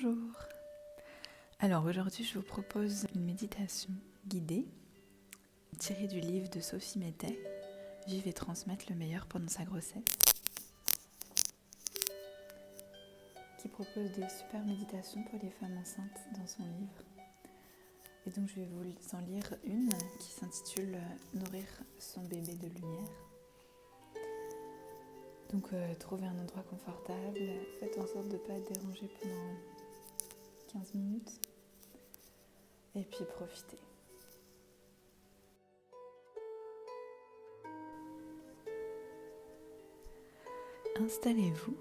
Bonjour. Alors aujourd'hui je vous propose une méditation guidée tirée du livre de Sophie Mettet, Vivre et transmettre le meilleur pendant sa grossesse, qui propose des super méditations pour les femmes enceintes dans son livre. Et donc je vais vous en lire une qui s'intitule Nourrir son bébé de lumière. Donc trouvez un endroit confortable, faites en sorte de ne pas être dérangé pendant 15 minutes et puis profitez. Installez-vous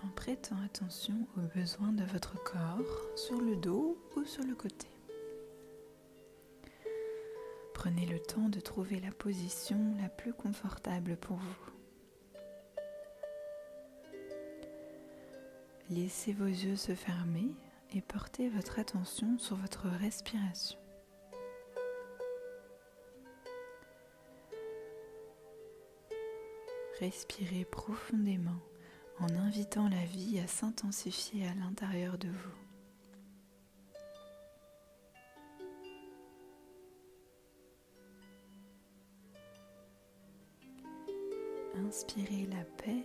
en prêtant attention aux besoins de votre corps sur le dos ou sur le côté. Prenez le temps de trouver la position la plus confortable pour vous. Laissez vos yeux se fermer et portez votre attention sur votre respiration. Respirez profondément en invitant la vie à s'intensifier à l'intérieur de vous. Inspirez la paix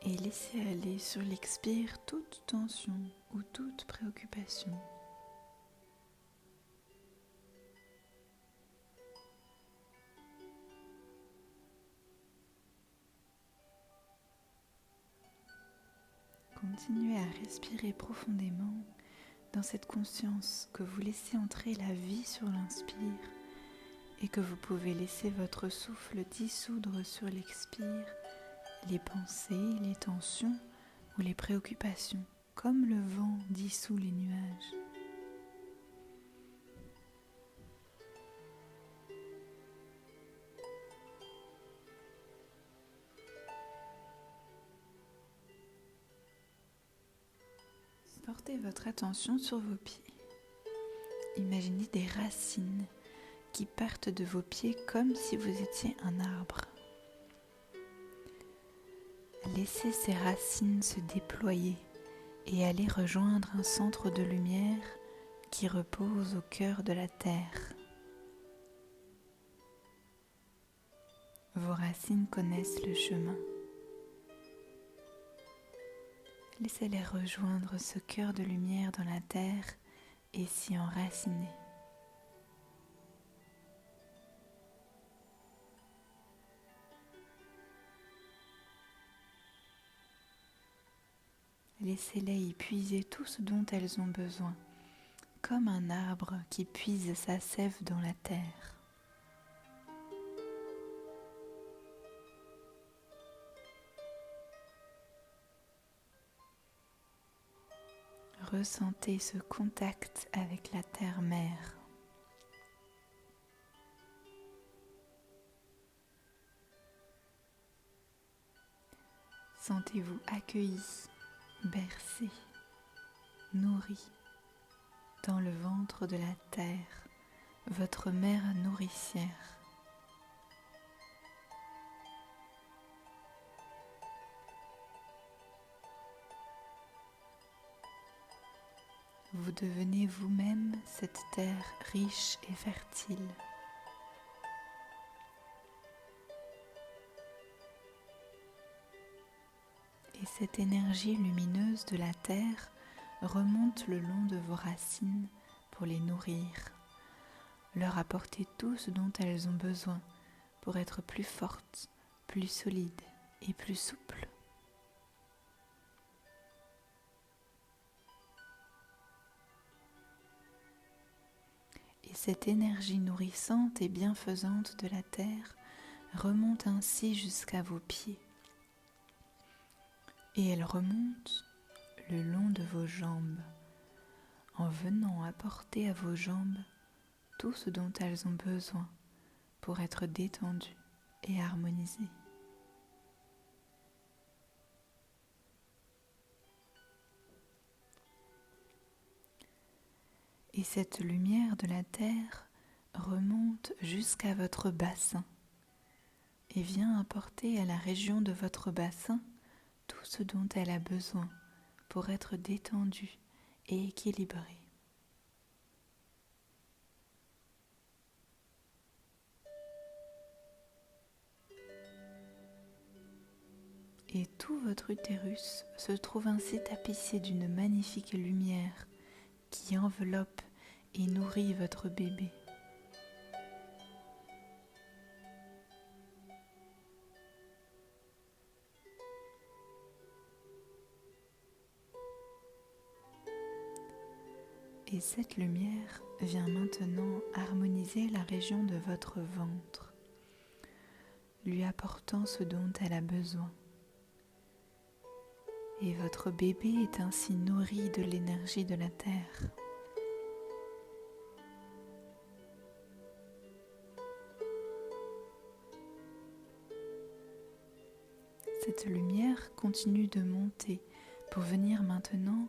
et laissez aller sur l'expire toute tension ou toute préoccupation. Continuez à respirer profondément dans cette conscience que vous laissez entrer la vie sur l'inspire et que vous pouvez laisser votre souffle dissoudre sur l'expire les pensées, les tensions ou les préoccupations, comme le vent dissout les nuages. Portez votre attention sur vos pieds. Imaginez des racines qui partent de vos pieds comme si vous étiez un arbre. Laissez ces racines se déployer et aller rejoindre un centre de lumière qui repose au cœur de la terre. Vos racines connaissent le chemin. Laissez-les rejoindre ce cœur de lumière dans la terre et s'y enraciner. Laissez-les y puiser tout ce dont elles ont besoin, comme un arbre qui puise sa sève dans la terre. Ressentez ce contact avec la terre-mère. Sentez-vous accueilli, bercé, nourri dans le ventre de la terre, votre mère nourricière. Vous devenez vous-même cette terre riche et fertile. Et cette énergie lumineuse de la terre remonte le long de vos racines pour les nourrir, leur apporter tout ce dont elles ont besoin pour être plus fortes, plus solides et plus souples. Et cette énergie nourrissante et bienfaisante de la terre remonte ainsi jusqu'à vos pieds. Et elle remonte le long de vos jambes, en venant apporter à vos jambes tout ce dont elles ont besoin pour être détendues et harmonisées. Et cette lumière de la terre remonte jusqu'à votre bassin et vient apporter à la région de votre bassin tout ce dont elle a besoin pour être détendue et équilibré. Et tout votre utérus se trouve ainsi tapissé d'une magnifique lumière qui enveloppe et nourrit votre bébé. Et cette lumière vient maintenant harmoniser la région de votre ventre, lui apportant ce dont elle a besoin. Et votre bébé est ainsi nourri de l'énergie de la terre. Cette lumière continue de monter pour venir maintenant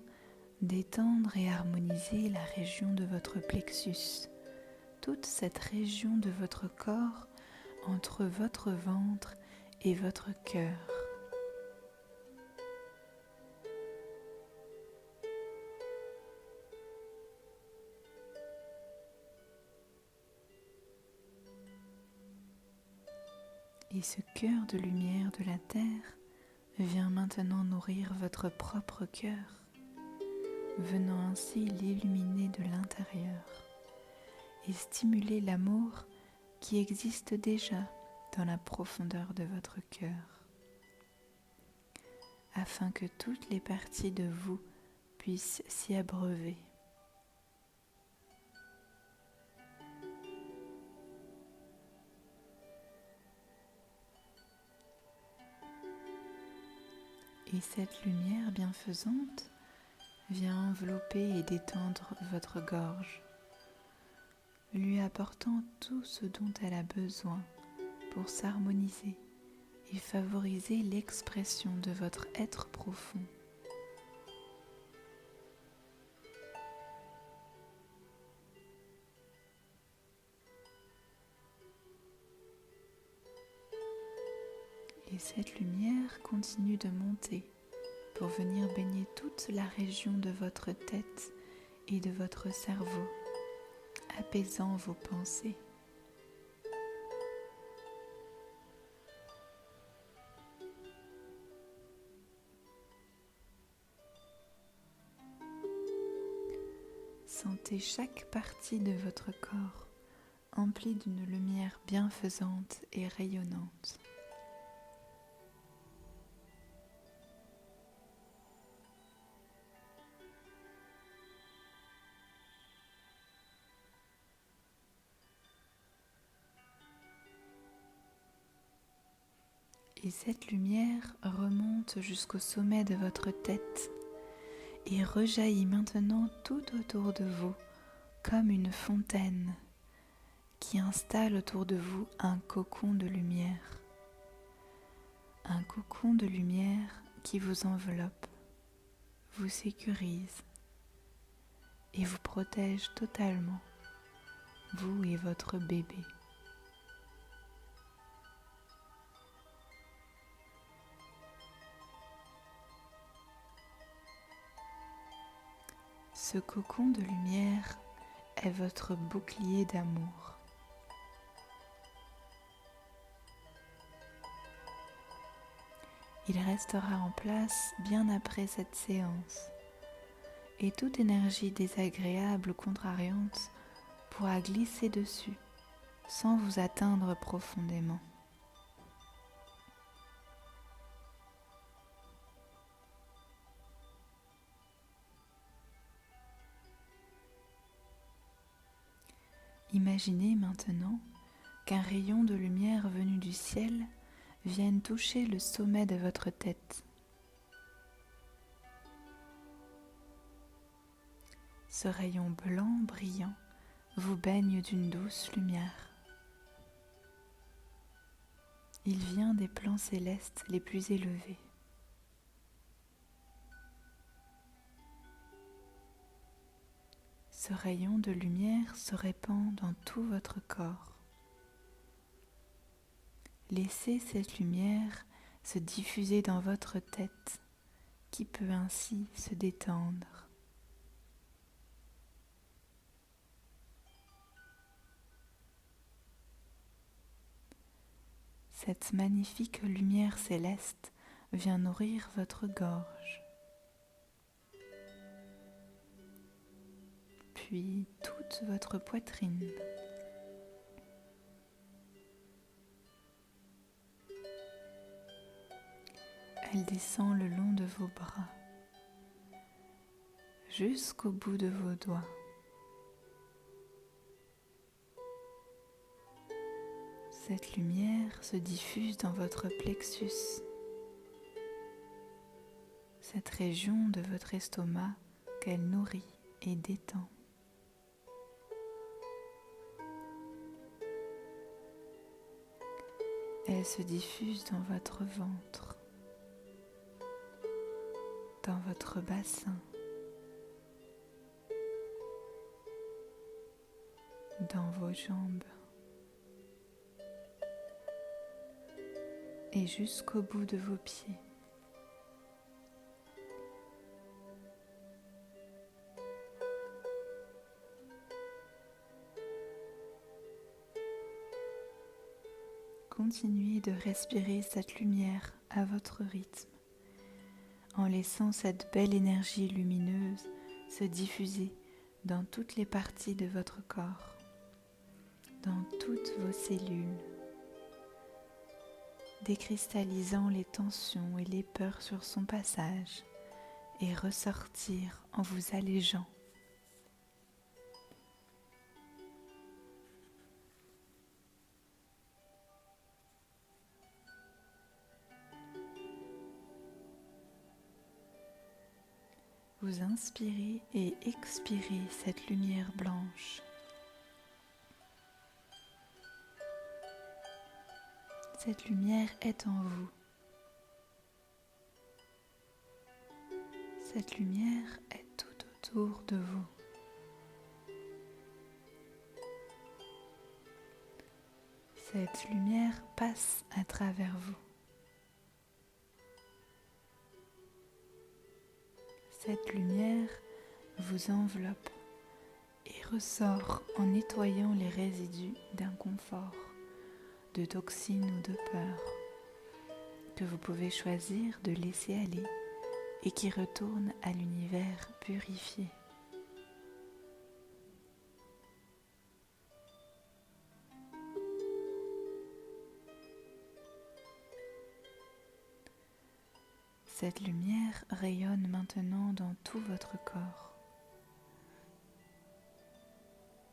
détendre et harmoniser la région de votre plexus, toute cette région de votre corps entre votre ventre et votre cœur. Et ce cœur de lumière de la terre vient maintenant nourrir votre propre cœur, venant ainsi l'illuminer de l'intérieur et stimuler l'amour qui existe déjà dans la profondeur de votre cœur, afin que toutes les parties de vous puissent s'y abreuver. Et cette lumière bienfaisante vient envelopper et détendre votre gorge, lui apportant tout ce dont elle a besoin pour s'harmoniser et favoriser l'expression de votre être profond. Et cette lumière continue de monter pour venir baigner toute la région de votre tête et de votre cerveau, apaisant vos pensées. Sentez chaque partie de votre corps emplie d'une lumière bienfaisante et rayonnante. Et cette lumière remonte jusqu'au sommet de votre tête et rejaillit maintenant tout autour de vous comme une fontaine qui installe autour de vous un cocon de lumière. Un cocon de lumière qui vous enveloppe, vous sécurise et vous protège totalement, vous et votre bébé. Ce cocon de lumière est votre bouclier d'amour. Il restera en place bien après cette séance et toute énergie désagréable ou contrariante pourra glisser dessus sans vous atteindre profondément. Imaginez maintenant qu'un rayon de lumière venu du ciel vienne toucher le sommet de votre tête. Ce rayon blanc brillant vous baigne d'une douce lumière. Il vient des plans célestes les plus élevés. Ce rayon de lumière se répand dans tout votre corps. Laissez cette lumière se diffuser dans votre tête qui peut ainsi se détendre. Cette magnifique lumière céleste vient nourrir votre gorge, puis toute votre poitrine. Elle descend le long de vos bras, jusqu'au bout de vos doigts. Cette lumière se diffuse dans votre plexus, cette région de votre estomac qu'elle nourrit et détend. Elle se diffuse dans votre ventre, dans votre bassin, dans vos jambes et jusqu'au bout de vos pieds. Continuez de respirer cette lumière à votre rythme, en laissant cette belle énergie lumineuse se diffuser dans toutes les parties de votre corps, dans toutes vos cellules, décristallisant les tensions et les peurs sur son passage et ressortir en vous allégeant. Vous inspirez et expirez cette lumière blanche. Cette lumière est en vous. Cette lumière est tout autour de vous. Cette lumière passe à travers vous. Cette lumière vous enveloppe et ressort en nettoyant les résidus d'inconfort, de toxines ou de peur que vous pouvez choisir de laisser aller et qui retournent à l'univers purifié. Cette lumière rayonne maintenant dans tout votre corps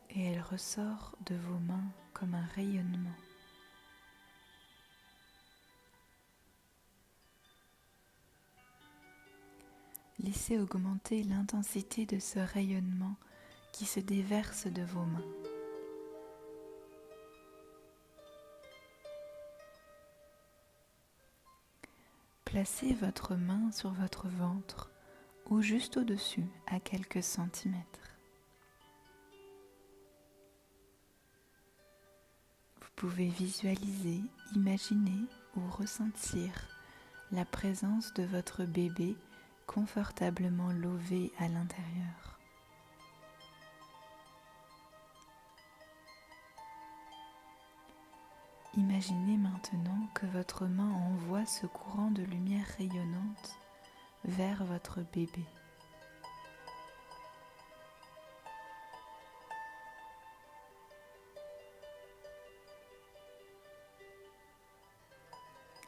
et elle ressort de vos mains comme un rayonnement. Laissez augmenter l'intensité de ce rayonnement qui se déverse de vos mains. Placez votre main sur votre ventre ou juste au-dessus à quelques centimètres. Vous pouvez visualiser, imaginer ou ressentir la présence de votre bébé confortablement lové à l'intérieur. Imaginez maintenant que votre main envoie ce courant de lumière rayonnante vers votre bébé.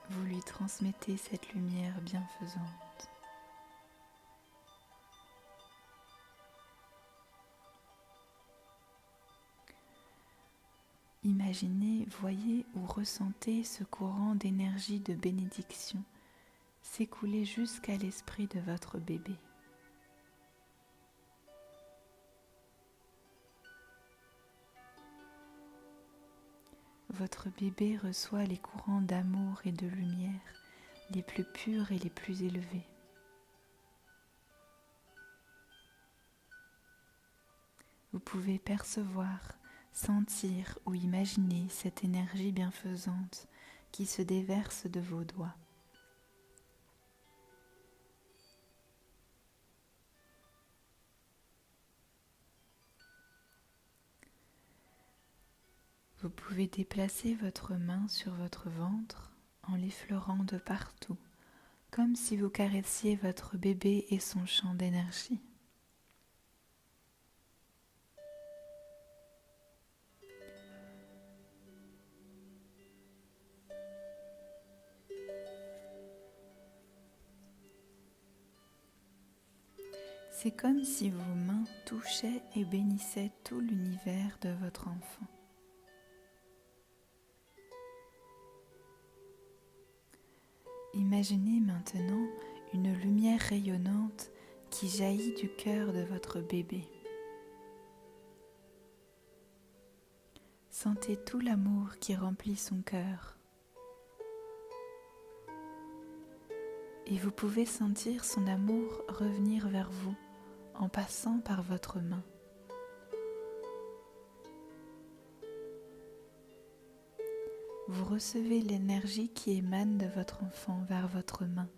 Vous lui transmettez cette lumière bienfaisante. Imaginez, voyez ou ressentez ce courant d'énergie de bénédiction s'écouler jusqu'à l'esprit de votre bébé. Votre bébé reçoit les courants d'amour et de lumière les plus purs et les plus élevés. Vous pouvez percevoir, sentir ou imaginer cette énergie bienfaisante qui se déverse de vos doigts. Vous pouvez déplacer votre main sur votre ventre en l'effleurant de partout, comme si vous caressiez votre bébé et son champ d'énergie. C'est comme si vos mains touchaient et bénissaient tout l'univers de votre enfant. Imaginez maintenant une lumière rayonnante qui jaillit du cœur de votre bébé. Sentez tout l'amour qui remplit son cœur. Et vous pouvez sentir son amour revenir vers vous en passant par votre main. Vous recevez l'énergie qui émane de votre enfant vers votre main.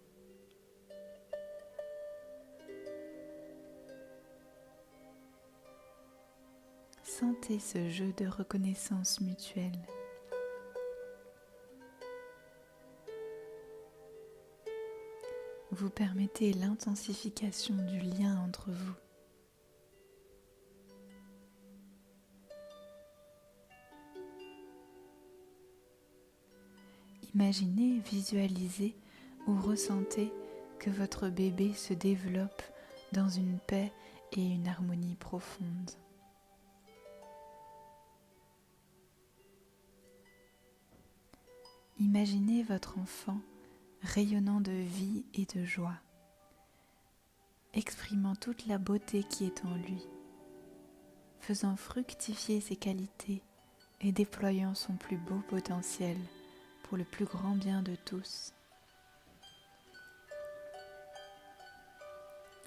Sentez ce jeu de reconnaissance mutuelle. Vous permettez l'intensification du lien entre vous. Imaginez, visualisez ou ressentez que votre bébé se développe dans une paix et une harmonie profonde. Imaginez votre enfant rayonnant de vie et de joie, exprimant toute la beauté qui est en lui, faisant fructifier ses qualités et déployant son plus beau potentiel pour le plus grand bien de tous.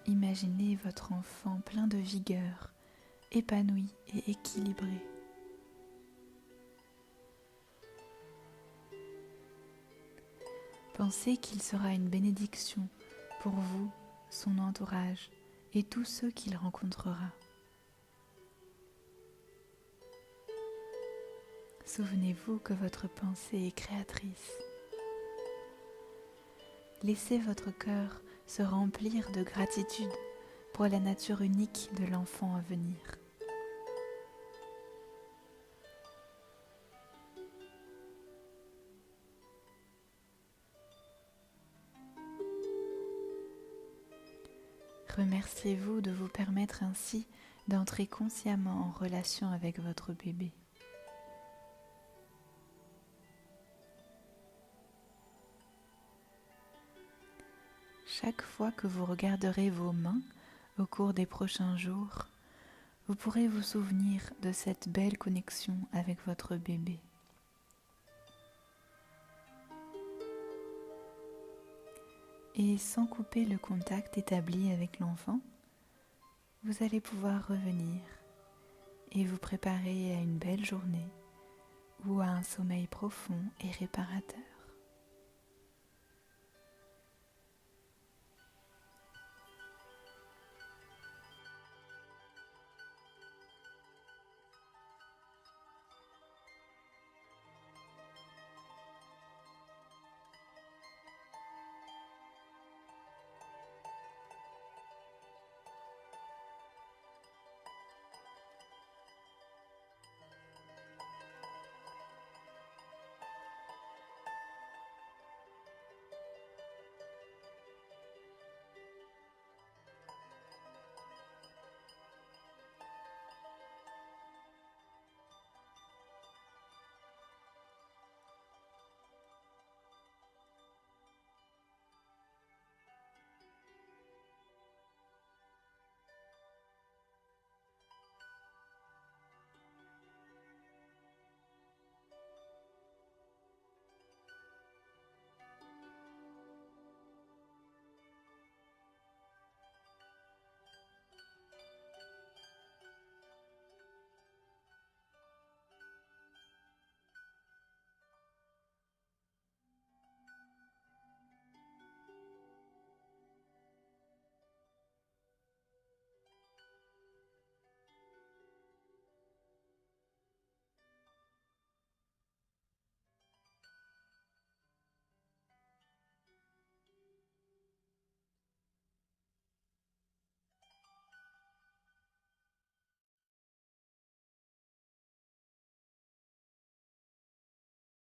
Imaginez votre enfant plein de vigueur, épanoui et équilibré. Pensez qu'il sera une bénédiction pour vous, son entourage et tous ceux qu'il rencontrera. Souvenez-vous que votre pensée est créatrice. Laissez votre cœur se remplir de gratitude pour la nature unique de l'enfant à venir. Remerciez-vous de vous permettre ainsi d'entrer consciemment en relation avec votre bébé. Chaque fois que vous regarderez vos mains au cours des prochains jours, vous pourrez vous souvenir de cette belle connexion avec votre bébé. Et sans couper le contact établi avec l'enfant, vous allez pouvoir revenir et vous préparer à une belle journée ou à un sommeil profond et réparateur.